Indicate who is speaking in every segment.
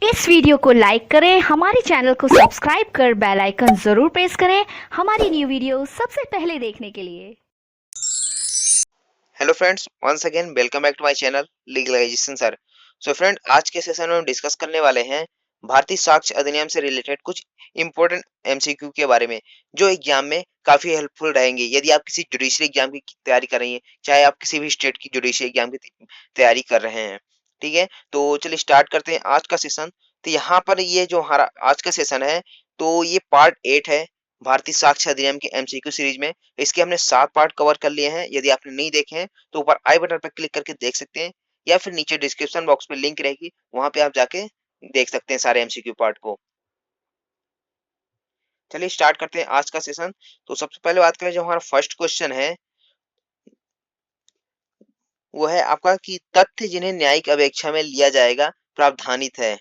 Speaker 1: इस वीडियो को लाइक करें, हमारे चैनल को सब्सक्राइब कर बेल आइकन जरूर प्रेस करें हमारी न्यू वीडियो सबसे पहले देखने के लिए।
Speaker 2: Hello friends, once again welcome back to my channel legalisation sir. So friend, आज के सेशन में हम डिस्कस करने वाले हैं भारतीय साक्ष्य अधिनियम से रिलेटेड कुछ इंपॉर्टेंट एमसीक्यू के बारे में, जो एग्जाम में काफी हेल्पफुल रहेंगे। यदि आप किसी जुडिशरी एग्जाम की तैयारी कर रही हैं, चाहे आप किसी भी स्टेट की जुडिशरी एग्जाम की तैयारी कर रहे हैं, ठीक है। तो चलिए स्टार्ट करते हैं आज का सेशन। तो यहाँ पर ये जो हमारा आज का सेशन है, तो ये पार्ट 8 है भारतीय साक्ष्य अधिनियम के एमसीक्यू सीरीज में। इसके हमने 7 पार्ट कवर कर लिए हैं। यदि आपने नहीं देखे हैं तो ऊपर आई बटन पर क्लिक करके देख सकते हैं, या फिर नीचे डिस्क्रिप्शन बॉक्स में लिंक रहेगी, वहां पे आप जाके देख सकते हैं सारे एमसीक्यू पार्ट को। चलिए स्टार्ट करते हैं आज का सेशन। तो सबसे पहले बात करें, जो हमारा फर्स्ट क्वेश्चन है वो है आपका कि तथ्य जिन्हें न्यायिक अपेक्षा में लिया जाएगा प्रावधानित है।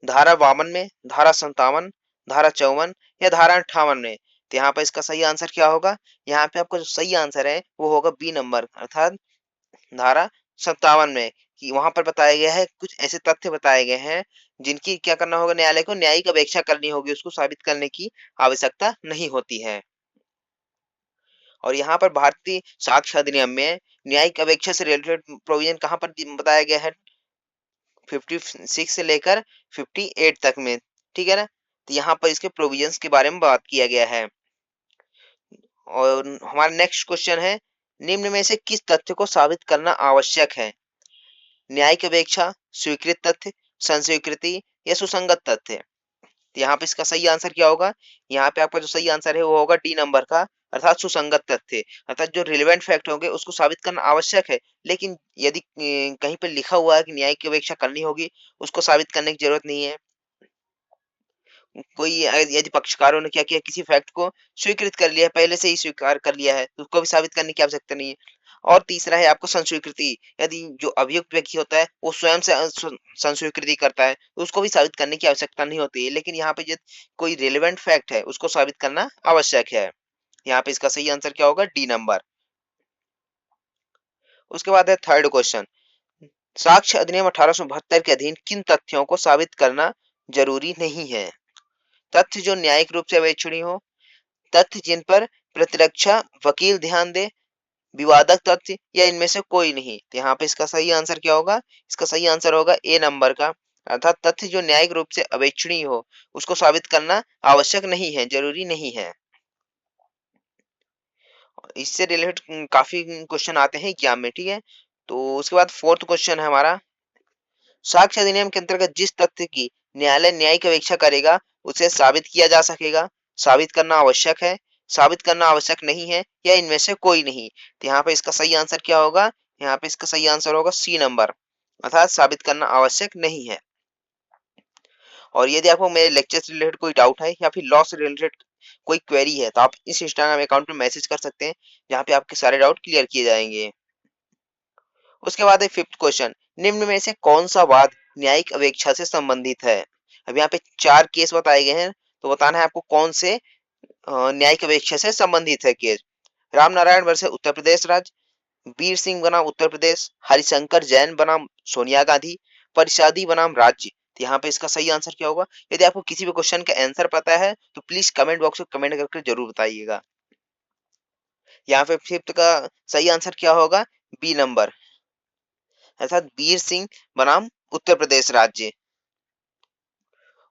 Speaker 2: धारा 52 में, धारा 57, धारा 54 या धारा 58 में। तो यहाँ पर इसका सही आंसर क्या होगा? यहाँ पे आपका जो सही आंसर है वो होगा बी नंबर, अर्थात धारा 57 में। कि वहां पर बताया गया है, कुछ ऐसे तथ्य बताए गए हैं जिनकी क्या करना होगा, न्यायालय को न्यायिक अपेक्षा करनी होगी, उसको साबित करने की आवश्यकता नहीं होती है। और यहाँ पर भारतीय साक्ष्य अधिनियम में न्यायिक अपेक्षा से रिलेटेड प्रोविजन कहाँ पर बताया गया है? 56 से लेकर 58 तक में, ठीक है ना। तो यहाँ पर इसके प्रोविजंस के बारे में बात किया गया है। और हमारा नेक्स्ट क्वेश्चन है, निम्न में से किस तथ्य को साबित करना आवश्यक है? न्यायिक अपेक्षा, स्वीकृत तथ्य, संस्वीकृति या सुसंगत तथ्य। तो यहाँ पे इसका सही आंसर क्या होगा? यहाँ पे आपका जो सही आंसर है वो होगा डी नंबर का, अर्थात सुसंगत तथ्य। अर्थात जो रिलेवेंट फैक्ट होंगे उसको साबित करना आवश्यक है, लेकिन यदि कहीं पे लिखा हुआ है कि न्यायिक अपेक्षा करनी होगी, उसको साबित करने की जरूरत नहीं है। कोई यदि पक्षकारों ने क्या किया, किसी फैक्ट को स्वीकृत कर लिया है, पहले से ही स्वीकार कर लिया है, तो उसको भी साबित करने की आवश्यकता नहीं है। और तीसरा है आपको संस्वीकृति। यदि जो अभियुक्त व्यक्ति होता है वो स्वयं से संस्वीकृति करता है, तो उसको भी साबित करने की आवश्यकता नहीं होती है। लेकिन यहाँ पे जो कोई रिलेवेंट फैक्ट है उसको साबित करना आवश्यक है। यहाँ पे इसका सही आंसर क्या होगा? D number. उसके बाद है थर्ड क्वेश्चन, साक्ष्य अधिनियम 1872 के अधीन किन तथ्यों को साबित करना जरूरी नहीं है? तथ्य जो न्यायिक रूप से अवेक्षणीय हो, तथ्य जिन पर प्रतिरक्षा वकील ध्यान दे, विवादक तथ्य या इनमें से कोई नहीं। तो यहाँ पे इसका सही आंसर क्या होगा? इसका सही आंसर होगा ए नंबर का, अर्थात तथ्य जो न्यायिक रूप से अवेक्षणीय हो उसको साबित करना आवश्यक नहीं है, जरूरी नहीं है। इससे रिलेटेड काफी क्वेश्चन आते हैं एग्जाम में, ठीक है। तो उसके बाद फोर्थ क्वेश्चन है हमारा, साक्ष्य अधिनियम के अंतर्गत जिस तथ्य की न्यायालय न्यायिक अपेक्षा करेगा उसे साबित किया जा सकेगा, साबित करना आवश्यक है, साबित करना आवश्यक नहीं है या इनमें से कोई नहीं। तो यहाँ पे इसका सही आंसर क्या होगा? यहाँ पे इसका सही आंसर होगा सी नंबर, अर्थात साबित करना आवश्यक नहीं है। और यदि आपको मेरे लेक्चर से रिलेटेड कोई डाउट है या फिर लॉ से रिलेटेड कोई क्वेरी है, तो आप इस इंस्टाग्राम अकाउंट में मैसेज कर सकते हैं, जहाँ पे आपके सारे डाउट क्लियर किए जाएंगे। उसके बाद है फिफ्थ क्वेश्चन, निम्न में से कौन सा वाद न्यायिक अपेक्षा से संबंधित है? अब यहाँ पे 4 केस बताए गए हैं, तो बताना है आपको कौन से न्यायिक अपेक्षा से संबंधित है केस। राम नारायण वर्सेस उत्तर प्रदेश राज्य, वीर सिंह बनाम उत्तर प्रदेश, हरिशंकर जैन बनाम सोनिया गांधी, परिषादी बनाम राज्य। तो यहाँ पे इसका सही आंसर क्या होगा? यदि आपको किसी भी क्वेश्चन का आंसर पता है तो प्लीज कमेंट बॉक्स में कमेंट करके जरूर बताइएगा। यहाँ पे फिफ्थ का सही आंसर क्या होगा? बी नंबर, अर्थात वीर सिंह बनाम उत्तर प्रदेश राज्य।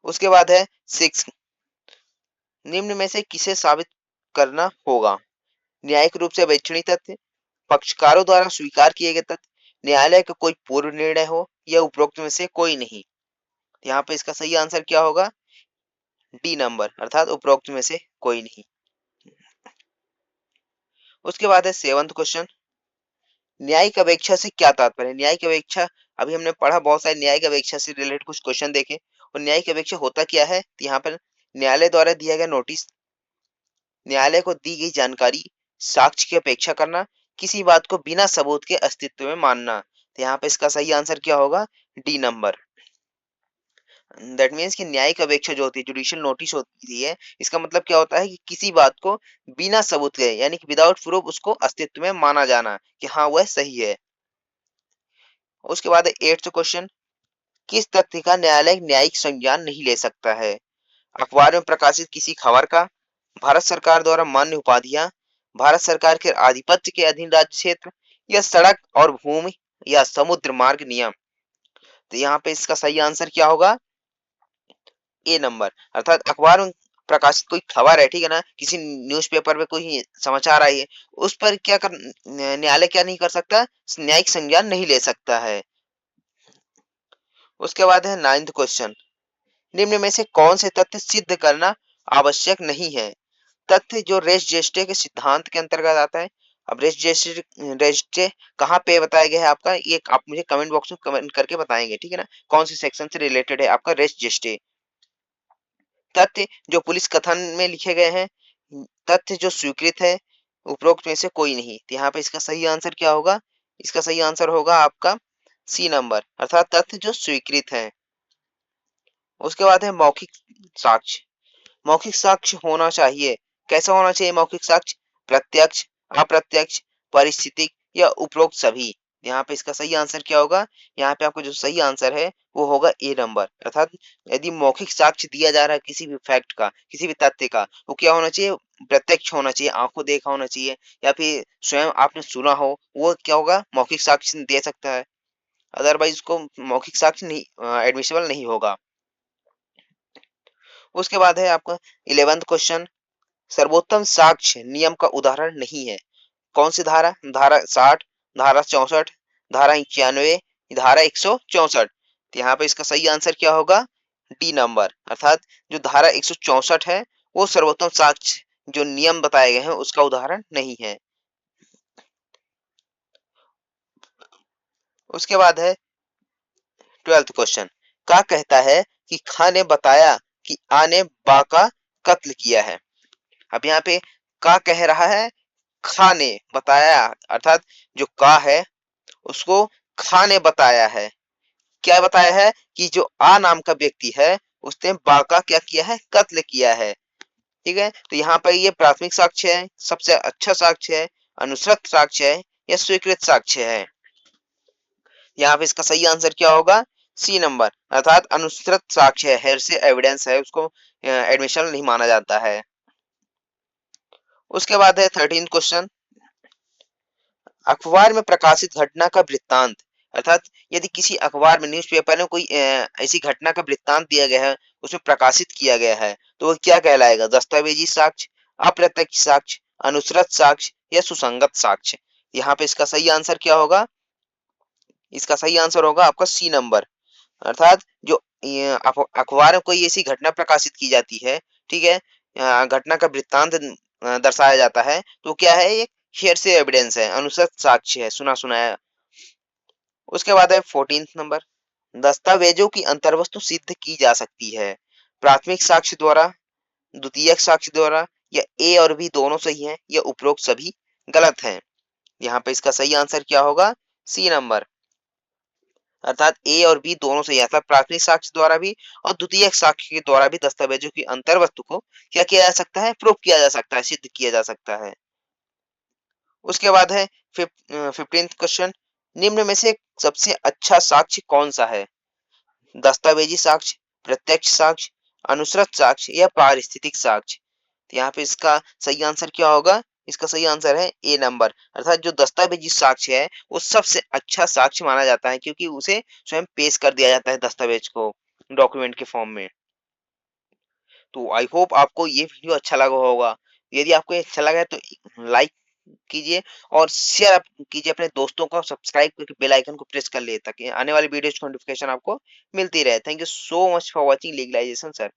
Speaker 2: उसके बाद है सिक्स, निम्न में से किसे साबित करना होगा? न्यायिक रूप से अवेक्षणीय तथ्य, पक्षकारों द्वारा स्वीकार किए गए तथ्य, न्यायालय का कोई पूर्व निर्णय हो या उपरोक्त में से कोई नहीं। यहाँ पे इसका सही आंसर क्या होगा? डी नंबर, अर्थात उपरोक्त में से कोई नहीं। उसके बाद है सेवंथ क्वेश्चन, न्यायिक अपेक्षा से क्या तात्पर्य है? न्यायिक अपेक्षा, अभी हमने पढ़ा, बहुत सारे न्यायिक अपेक्षा से रिलेटेड कुछ क्वेश्चन देखे। और न्यायिक अपेक्षा होता क्या है? तो यहाँ पर न्यायालय द्वारा दिया गया नोटिस, न्यायालय को दी गई जानकारी, साक्ष्य की अपेक्षा करना, किसी बात को बिना सबूत के अस्तित्व में मानना। तो यहाँ पे इसका सही आंसर क्या होगा? D number. दैट मीन्स कि न्यायिक अपेक्षा जो होती है, जुडिशियल नोटिस होती है, इसका मतलब क्या होता है कि किसी बात को बिना सबूत के, यानी कि विदाउट प्रूफ, उसको अस्तित्व में माना जाना कि हाँ वह सही है। उसके बाद एट्थ क्वेश्चन, किस तथ्य का न्यायालय न्यायिक संज्ञान नहीं ले सकता है? अखबार में प्रकाशित किसी खबर का, भारत सरकार द्वारा मान्य उपाधियां, भारत सरकार के आधिपत्य के अधीन राज्य क्षेत्र, या सड़क और भूमि या समुद्र मार्ग नियम। तो यहाँ पे इसका सही आंसर क्या होगा? ए नंबर। अर्थात अखबार में प्रकाशित कोई खबर है, ठीक है ना, किसी न्यूज़पेपर में कोई समाचार आई है, उस पर क्या कर न्यायालय क्या नहीं कर सकता? न्यायिक संज्ञान नहीं ले सकता है। उसके बाद है 9th क्वेश्चन, निम्न में से कौन से तथ्य सिद्ध करना आवश्यक नहीं है? तथ्य जो रेस जेस्टे के सिद्धांत के अंतर्गत आता है। अब रेस जेस्टे कहाँ पे बताया गया है आपका, ये आप मुझे कमेंट बॉक्स में कमेंट करके बताएंगे, ठीक है ना, कौन से सेक्शन से रिलेटेड है आपका रेस जेस्टे। तथ्य जो पुलिस कथन में लिखे गए हैं, तथ्य जो स्वीकृत है, उपरोक्त में से कोई नहीं। तो यहाँ पे इसका सही आंसर क्या होगा? इसका सही आंसर होगा आपका सी नंबर, अर्थात तथ्य जो स्वीकृत है। उसके बाद है मौखिक साक्ष्य। मौखिक साक्ष्य होना चाहिए, कैसा होना चाहिए मौखिक साक्ष्य? प्रत्यक्ष, अप्रत्यक्ष, परिस्थितिक या उपरोक्त सभी। यहाँ पे इसका सही आंसर क्या होगा? यहाँ पे आपका जो सही आंसर है वो होगा ए नंबर, अर्थात यदि मौखिक साक्ष्य दिया जा रहा है किसी भी फैक्ट का, किसी भी तथ्य का, वो क्या होना चाहिए? प्रत्यक्ष होना चाहिए, आंखों देखा होना चाहिए, या फिर स्वयं आपने सुना हो, वो क्या होगा? मौखिक साक्ष्य दे सकता है। अदरवाइज उसको मौखिक साक्ष्य नहीं एडमिसिबल नहीं होगा। उसके बाद है आपका 11th क्वेश्चन, सर्वोत्तम साक्ष्य नियम का उदाहरण नहीं है। कौन सी धारा? धारा 60, धारा 64, धारा 91, धारा 164। तो यहाँ पे इसका सही आंसर क्या होगा? डी नंबर, अर्थात जो धारा 164 है वो सर्वोत्तम साक्ष्य जो नियम बताए गए हैं उसका उदाहरण नहीं है। उसके बाद है 12th क्वेश्चन, का कहता है कि खां ने बताया कि आ ने बा का कत्ल किया है। अब यहाँ पे का कह रहा है, खा ने बताया, अर्थात जो का है उसको खा ने बताया है। क्या बताया है? कि जो आ नाम का व्यक्ति है उसने बा का क्या किया है? कत्ल किया है। ठीक है, तो यहाँ पर ये प्राथमिक साक्ष्य है, सबसे अच्छा साक्ष्य है, अनुश्रुत साक्ष्य है, या स्वीकृत साक्ष्य है? यहाँ पे इसका सही आंसर क्या होगा? सी नंबर, अर्थात अनुश्रुत साक्ष्य है, हेरसे एविडेंस है, उसको एडमिशन नहीं माना जाता है। उसके बाद है 13th क्वेश्चन, अखबार में प्रकाशित घटना का वृत्तांत, अर्थात यदि किसी अखबार में न्यूज़पेपर में कोई ऐसी घटना का वृत्तांत दिया गया है, उसमें प्रकाशित किया गया है, तो वो क्या कहलाएगा? दस्तावेजी साक्ष्य, अप्रत्यक्ष साक्ष्य, अनुश्रुत साक्ष्य, या सुसंगत साक्ष्य? यहाँ पे इसका सही आंसर क्या होगा? इसका सही आंसर होगा आपका सी नंबर, अर्थात जो अखबार में कोई ऐसी घटना प्रकाशित की जाती है, ठीक है, घटना का वृत्तांत दर्शाया जाता है, तो क्या है? ये हेरसे एविडेंस है, अनुश्रुत साक्ष्य है, सुना सुनाया। उसके बाद है 14th नंबर, दस्तावेजों की अंतर्वस्तु सिद्ध की जा सकती है प्राथमिक साक्ष्य द्वारा, द्वितीयक साक्ष्य द्वारा, या ए और बी दोनों सही हैं, या उपरोक्त सभी गलत हैं? यहाँ पे इसका सही आंसर क्या होगा? सी नंबर, अर्थात ए और बी दोनों सही, अर्थात प्राथमिक साक्ष्य द्वारा भी और द्वितीयक साक्ष्य के द्वारा भी दस्तावेजों की अंतर्वस्तु को क्या किया जा सकता है? प्रूव किया जा सकता है, सिद्ध किया जा सकता है। उसके बाद है 15th क्वेश्चन, निम्न में से सबसे अच्छा साक्ष्य कौन सा है? दस्तावेजी साक्ष्य, प्रत्यक्ष साक्ष्य, अनुश्रुत साक्ष्य, या पारिस्थितिक साक्ष्य? तो यहाँ पे इसका सही आंसर क्या होगा? इसका सही आंसर है ए नंबर, अर्थात जो दस्तावेजी साक्ष्य है वो सबसे अच्छा साक्ष्य माना जाता है, क्योंकि उसे स्वयं पेश कर दिया जाता है दस्तावेज को डॉक्यूमेंट के फॉर्म में। तो आई होप आपको ये वीडियो अच्छा लगा होगा। यदि आपको अच्छा लगा है तो लाइक कीजिए और शेयर कीजिए अपने दोस्तों को, सब्सक्राइब करके बेल आइकन को प्रेस कर ले ताकि आने वाली वीडियोज की नोटिफिकेशन आपको मिलती रहे। Thank you so much for watching legalisation sir.